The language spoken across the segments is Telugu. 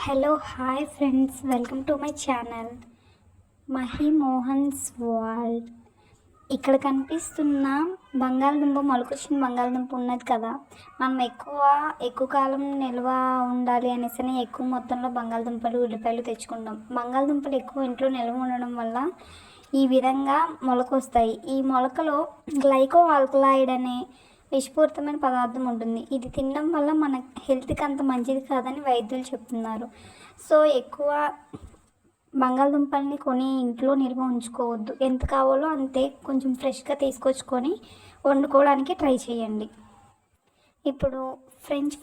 Hello hi friends, welcome to my channel Mahi Mohan's world. ఇక్కడ కనిపిస్తున్న బంగాళదుంప, మొలకొచ్చిన బంగాళదుంప ఉన్నది కదా, మనం ఎక్కువ కాలం నిల్వ ఉండాలి అనేసి ఎక్కువ మొత్తంలో బంగాళదుంపలు, ఉల్లిపాయలు తెచ్చుకుంటాం. బంగాళదుంపలు ఎక్కువ ఇంట్లో నిల్వ ఉండడం వల్ల ఈ విధంగా మొలకొస్తాయి. ఈ మొలకలో గ్లైకో ఆల్కలాయిడ్ అనే విషపూరితమైన పదార్థం ఉంటుంది. ఇది తినడం వల్ల మన హెల్త్కి అంత మంచిది కాదని వైద్యులు చెప్తున్నారు. సో ఎక్కువ బంగాళదుంపల్ని కొని ఇంట్లో నిల్వ ఉంచుకోవద్దు. ఎంత కావాలో అంతే కొంచెం ఫ్రెష్గా తీసుకొచ్చుకొని వండుకోవడానికి ట్రై చేయండి. ఇప్పుడు ఫ్రెంచ్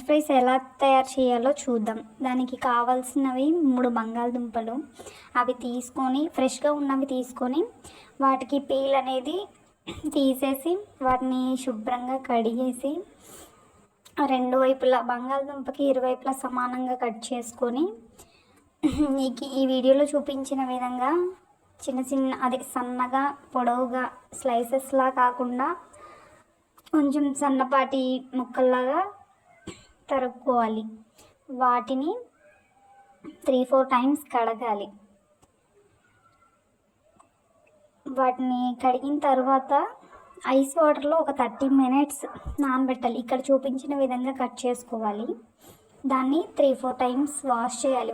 ఫ్రైస్ ఎలా తయారు చేయాలో చూద్దాం. దానికి కావాల్సినవి 3 బంగాళదుంపలు. అవి తీసుకొని ఫ్రెష్గా ఉన్నవి తీసుకొని వాటికి పీల్ అనేది తీసేసి వాటిని శుభ్రంగా కడిగేసి రెండు వైపులా బంగాళదుంపకి ఇరువైపులా సమానంగా కట్ చేసుకొని ఈ వీడియోలో చూపించిన విధంగా సన్నగా పొడవుగా స్లైసెస్లా కాకుండా కొంచెం సన్నపాటి ముక్కల్లాగా తరుక్కోవాలి. వాటిని 3-4 టైమ్స్ కడగాలి. వాటిని కడిగిన తర్వాత ఐస్ వాటర్లో ఒక 30 మినిట్స్ నానబెట్టాలి. ఇక్కడ చూపించిన విధంగా కట్ చేసుకోవాలి. దాన్ని 3-4 టైమ్స్ వాష్ చేయాలి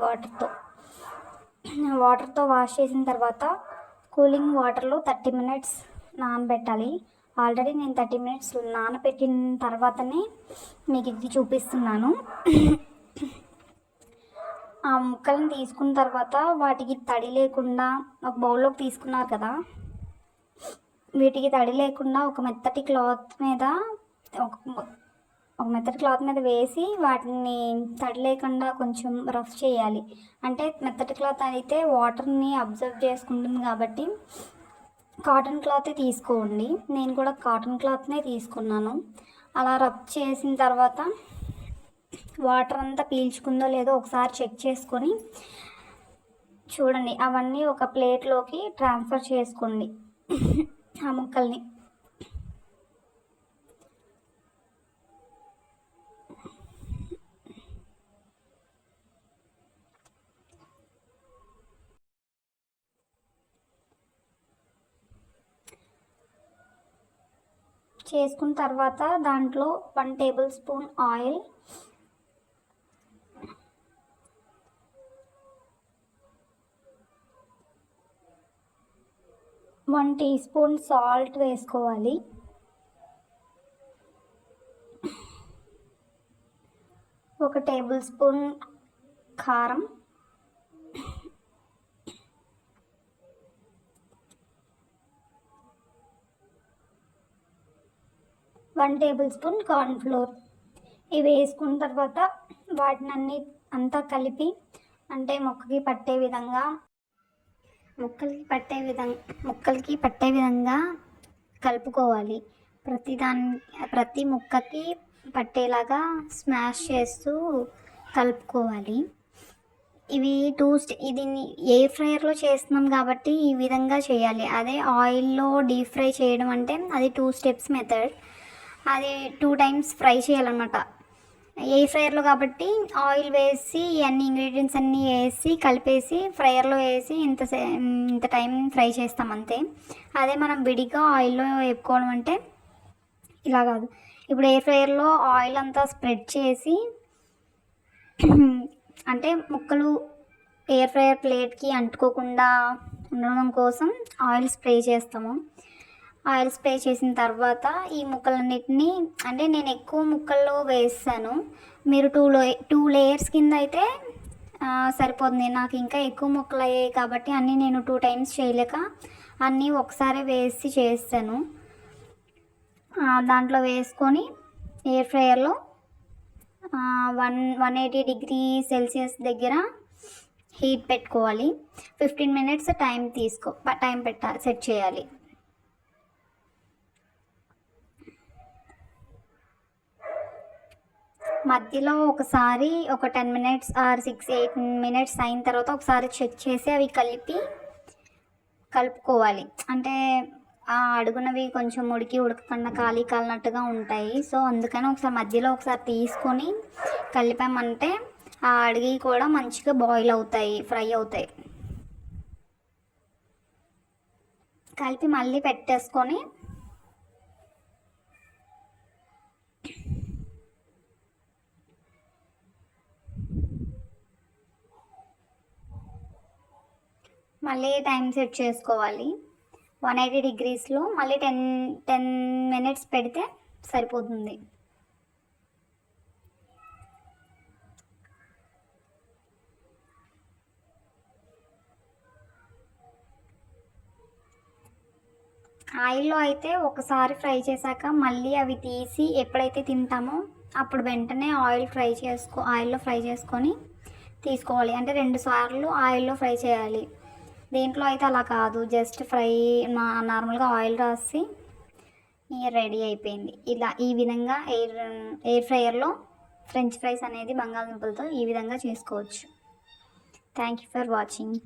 వాటర్తో వాష్ చేసిన తర్వాత కూలింగ్ వాటర్లో 30 మినిట్స్ నానబెట్టాలి. ఆల్రెడీ నేను 30 మినిట్స్ నానబెట్టిన తర్వాతనే మీకు ఇది చూపిస్తున్నాను. ఆ ముక్కలను తీసుకున్న తర్వాత వాటికి తడి లేకుండా ఒక బౌల్లోకి తీసుకున్నారు కదా, వీటికి తడి లేకుండా ఒక మెత్తటి క్లాత్ మీద వేసి వాటిని తడి లేకుండా కొంచెం రఫ్ చేయాలి. అంటే మెత్తటి క్లాత్ అయితే వాటర్ని అబ్జర్వ్ చేసుకుంటుంది కాబట్టి కాటన్ క్లాతే తీసుకోండి. నేను కూడా కాటన్ క్లాత్నే తీసుకున్నాను. అలా రబ్ చేసిన తర్వాత వాటర్ అంతా పీల్చుకుందో లేదో ఒకసారి చెక్ చేసుకొని చూడండి. అవన్నీ ఒక ప్లేట్లోకి ట్రాన్స్ఫర్ చేసుకోండి. ఆ ముక్కల్ని చేసుకున్న తర్వాత దాంట్లో 1 tablespoon oil, 1 teaspoon salt వేసుకోవాలి. 1 టేబుల్ స్పూన్ కారం, 1 టేబుల్ స్పూన్ కార్న్ఫ్లోర్. ఇవి వేసుకున్న తర్వాత వాటిని అంతా కలిపి అంటే ముక్కలకి పట్టే విధంగా కలుపుకోవాలి. ప్రతి ముక్కకి పట్టేలాగా స్మాష్ చేస్తూ కలుపుకోవాలి. దీన్ని ఎయిర్ ఫ్రైయర్లో చేస్తున్నాం కాబట్టి ఈ విధంగా చేయాలి. అదే ఆయిల్లో డీప్ ఫ్రై చేయడం అంటే అది 2 స్టెప్స్ మెథడ్. అది 2 టైమ్స్ ఫ్రై చేయాలన్నమాట. ఎయిర్ ఫ్రైయర్లో కాబట్టి ఆయిల్ వేసి అన్ని ఇంగ్రీడియంట్స్ అన్నీ వేసి కలిపేసి ఫ్రైయర్లో వేసి ఇంత టైం ఫ్రై చేస్తాం అంతే. అదే మనం విడిగా ఆయిల్లో వేపుకోవడం అంటే ఇలా కాదు. ఇప్పుడు ఎయిర్ ఫ్రైయర్లో ఆయిల్ అంతా స్ప్రెడ్ చేసి అంటే ముక్కలు ఎయిర్ ఫ్రైయర్ ప్లేట్కి అంటుకోకుండా ఉండడం కోసం ఆయిల్ స్ప్రే చేస్తాము. ఆయిల్ స్ప్రే చేసిన తర్వాత ఈ ముక్కలన్నిటినీ అంటే నేను ఎక్కువ ముక్కల్లో వేస్తాను. మీరు 2 లేయర్స్ కింద అయితే సరిపోతుంది. నాకు ఇంకా ఎక్కువ ముక్కలు అయ్యాయి కాబట్టి అన్నీ నేను 2 టైమ్స్ చేయలేక అన్నీ ఒకసారి వేసి చేస్తాను. దాంట్లో వేసుకొని ఎయిర్ ఫ్రైయర్లో 180 డిగ్రీ సెల్సియస్ దగ్గర హీట్ పెట్టుకోవాలి. 15 మినిట్స్ సెట్ చేయాలి. మధ్యలో ఒకసారి ఒక 10 మినిట్స్ ఆర్ 6-8 మినిట్స్ అయిన తర్వాత ఒకసారి చెక్ చేసి అవి కలుపుకోవాలి. అంటే ఆ అడుగునవి కొంచెం ఉడకకుండా కాలినట్టుగా ఉంటాయి. సో అందుకని మధ్యలో ఒకసారి తీసుకొని కలిపామంటే ఆ అడిగి కూడా మంచిగా బాయిల్ అవుతాయి, ఫ్రై అవుతాయి. కలిపి మళ్ళీ పెట్టేసుకొని మళ్ళీ టైం సెట్ చేసుకోవాలి. 180 డిగ్రీస్లో మళ్ళీ 10 మినిట్స్ పెడితే సరిపోతుంది. ఆయిల్లో అయితే ఒకసారి ఫ్రై చేశాక మళ్ళీ అవి తీసి ఎప్పుడైతే తింటామో అప్పుడు వెంటనే ఆయిల్లో ఫ్రై చేసుకొని తీసుకోవాలి. అంటే 2 సార్లు ఆయిల్లో ఫ్రై చేయాలి. దీంట్లో అయితే అలా కాదు, జస్ట్ ఫ్రై నార్మల్గా ఆయిల్ రాసి రెడీ అయిపోయింది. ఈ విధంగా ఎయిర్ ఫ్రైయర్లో ఫ్రెంచ్ ఫ్రైస్ అనేది బంగాళదుంపలతో ఈ విధంగా చేసుకోవచ్చు. Thank you for watching.